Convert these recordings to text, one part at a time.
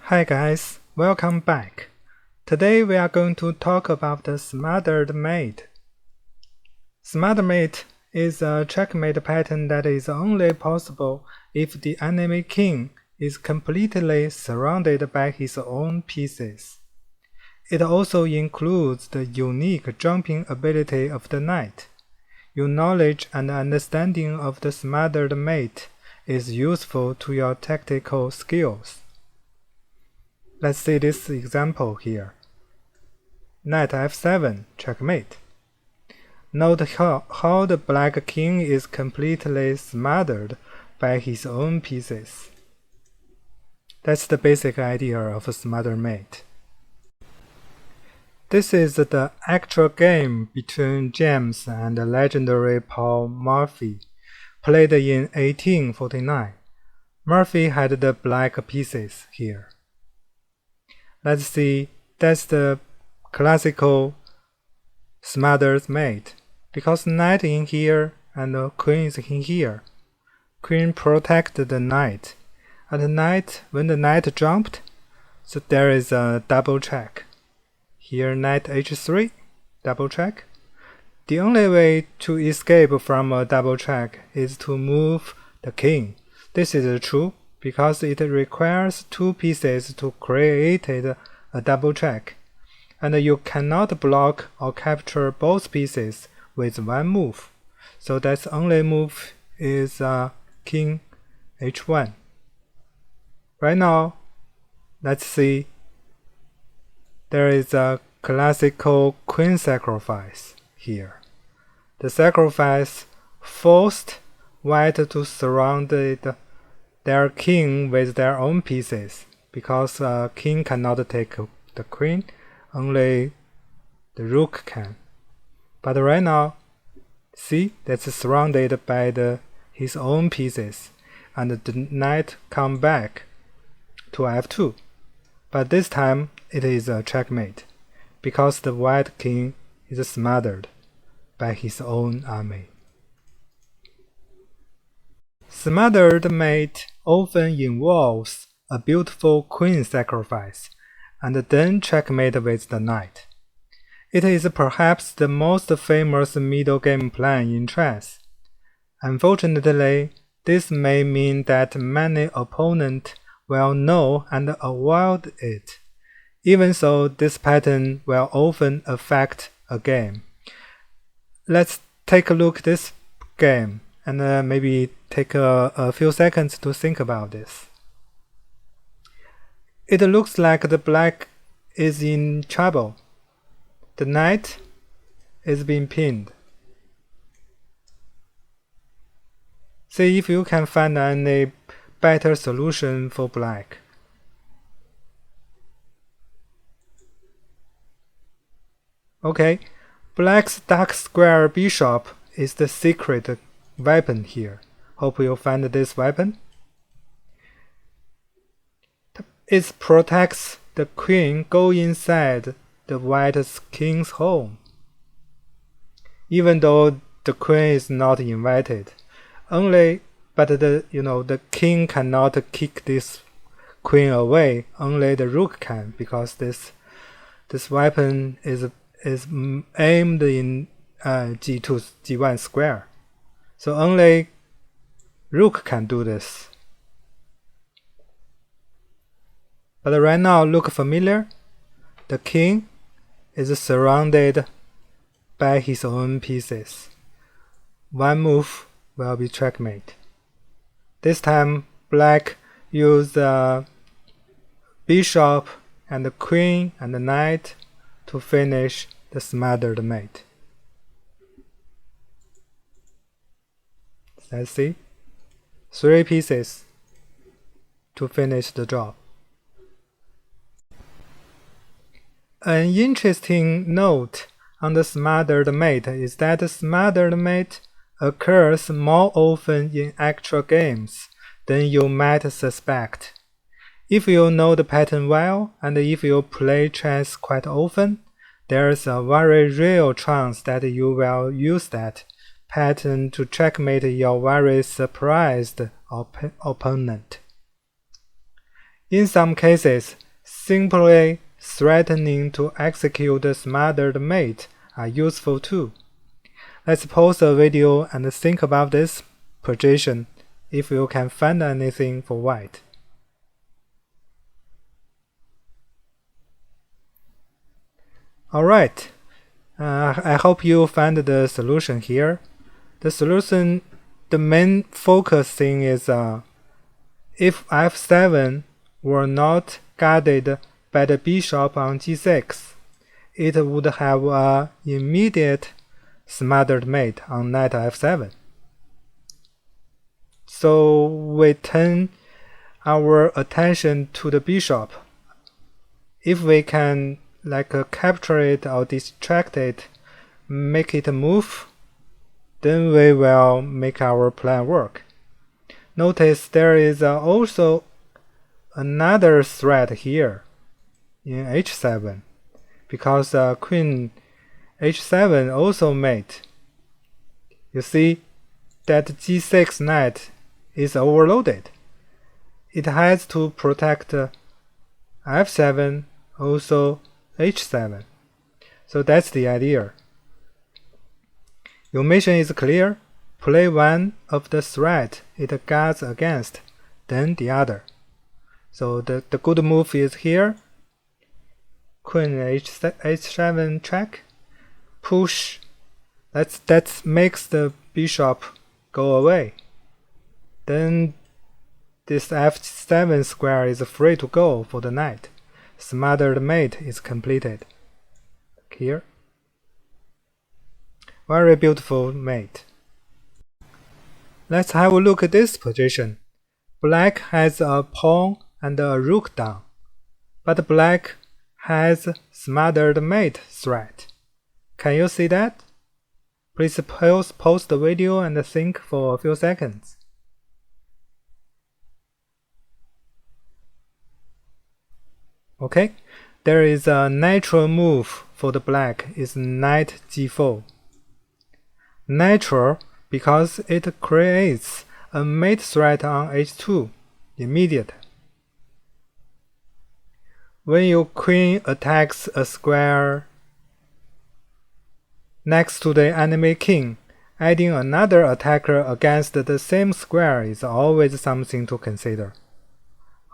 Hi guys, welcome back. Today we are going to talk about the Smothered mate. Smothered mate is a checkmate pattern that is only possible if the enemy king is completely surrounded by his own pieces. It also includes the unique jumping ability of the knight. Your knowledge and understanding of the Smothered mate is useful to your tactical skills. Let's see this example here. Knight f7, checkmate. Note how the black king is completely smothered by his own pieces. That's the basic idea of a smothered mate. This is the actual game between James and the legendary Paul Murphy, played in 1849. Murphy had the black pieces here. Let's see, that's the classical smothered mate, because knight in here and the queen is in here. Queen protected the knight, and the knight, when the knight jumped, so there is a double check. Here knight h3, double check. The only way to escape from a double check is to move the king. This is true because it requires two pieces to create a double check, and you cannot block or capture both pieces with one move. So that's only move is king h1. Right now, let's see. There is a classical queen sacrifice here. The sacrifice forced white to surround their king with their own pieces, because king cannot take the queen, only the rook can. But right now, see, that's surrounded by his own pieces, and the knight come back to f2. But this time it is a checkmate, because the white king is smothered by his own army. Smothered mate often involves a beautiful queen sacrifice, and then checkmate with the knight. It is perhaps the most famous middle game plan in chess. Unfortunately, this may mean that many opponents will know and avoid it. Even so, this pattern will often affect a game. Let's take a look at this game and maybe take a few seconds to think about this. It looks like the black is in trouble. The knight is being pinned. See if you can find any better solution for black. Okay, black's dark square bishop is the secret weapon here. Hope you find this weapon. It protects the queen go inside the white king's home, even though the queen is not invited. But the king cannot kick this queen away. Only the rook can, because this weapon is aimed in g2 g1 square. So only rook can do this. But right now, look familiar? The king is surrounded by his own pieces. One move will be checkmate. This time, black used the bishop and the queen and the knight to finish the smothered mate. Let's see. 3 pieces to finish the job. An interesting note on the smothered mate is that the smothered mate occurs more often in actual games than you might suspect. If you know the pattern well, and if you play chess quite often, there's a very real chance that you will use that pattern to checkmate your very surprised opponent. In some cases, simply threatening to execute the smothered mate are useful too. Let's pause the video and think about this position if you can find anything for white. Alright, I hope you find the solution here. The main focus thing is if f7 were not guarded by the bishop on g6, it would have an immediate smothered mate on knight f7. So we turn our attention to the bishop. If we can capture it or distract it, make it move, then we will make our plan work. Notice there is also another threat here in h7, because queen h7 also mate. You see that g6 knight is overloaded. It has to protect f7, also h7. So that's the idea. Your mission is clear. Play one of the threat it guards against, then the other. So the good move is here. Queen h7 check. Push. That makes the bishop go away. Then this f7 square is free to go for the knight. Smothered mate is completed. Here. Very beautiful mate. Let's have a look at this position. Black has a pawn and a rook down, but black has smothered mate threat. Can you see that? Please pause the video and think for a few seconds. Okay, there is a natural move for the black is knight g4. Natural because it creates a mate threat on h2 immediate. When your queen attacks a square next to the enemy king, adding another attacker against the same square is always something to consider.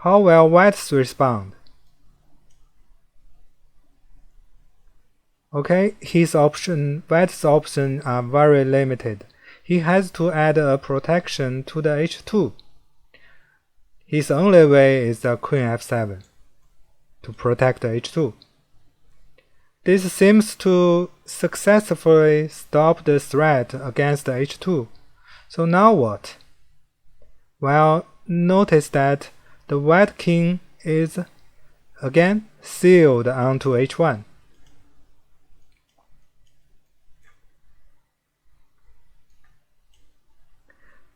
How will white respond? Okay, white's options are very limited. He has to add a protection to the h2. His only way is the queen f7 to protect the h2. This seems to successfully stop the threat against the h2. So now what? Well, notice that the white king is again sealed onto h1.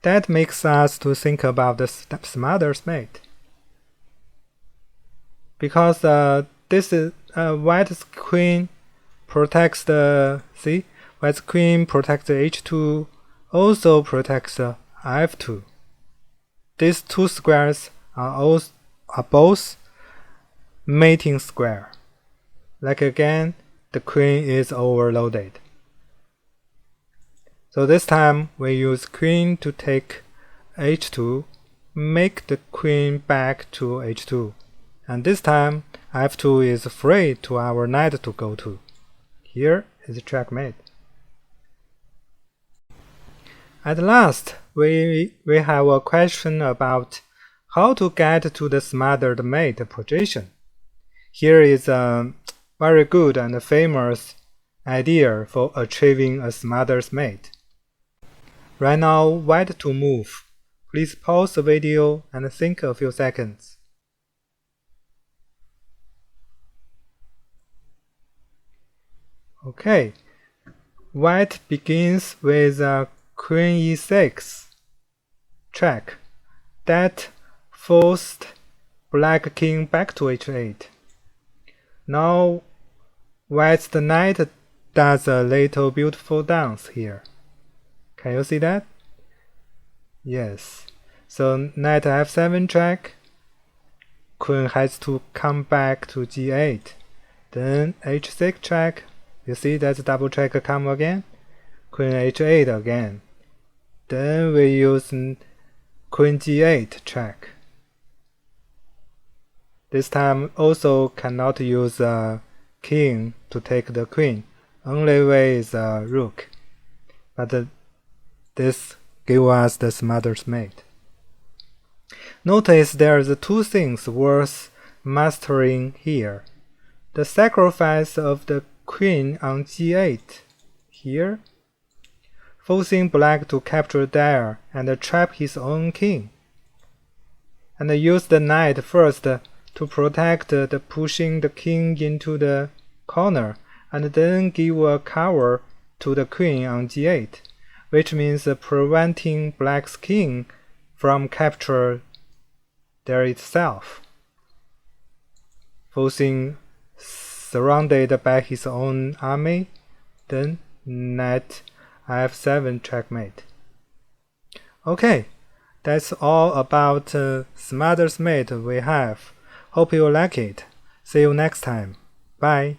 That makes us to think about the smothered mate. Because this is white's queen protects the white's queen protects the h2, also protects the f2. These two squares are both mating square. Again, the queen is overloaded. So this time we use queen to take h2, make the queen back to h2. And this time f2 is free to our knight to go to. Here is checkmate. At last, we have a question about how to get to the smothered mate position. Here is a very good and famous idea for achieving a smothered mate. Right now, white to move. Please pause the video and think a few seconds. Okay, white begins with queen e6 check. That forced black king back to h8. Now white's knight does a little beautiful dance here. Can you see that? Yes. So knight f7 check. queen has to come back to g8. Then h6 check. You see that's double check come again. Queen h8 again. Then we use queen g8 check. This time also cannot use a king to take the queen. Only way is a rook. But this gives us the smothered mate. Notice there's two things worth mastering here. The sacrifice of the queen on g8 here, forcing black to capture there and trap his own king. And use the knight first to protect the pushing the king into the corner, and then give a cover to the queen on g8, which means preventing black's king from capture there itself, forcing surrounded by his own army. Then knight f7 checkmate. Okay, that's all about smothered mate we have. Hope you like it. See you next time. Bye.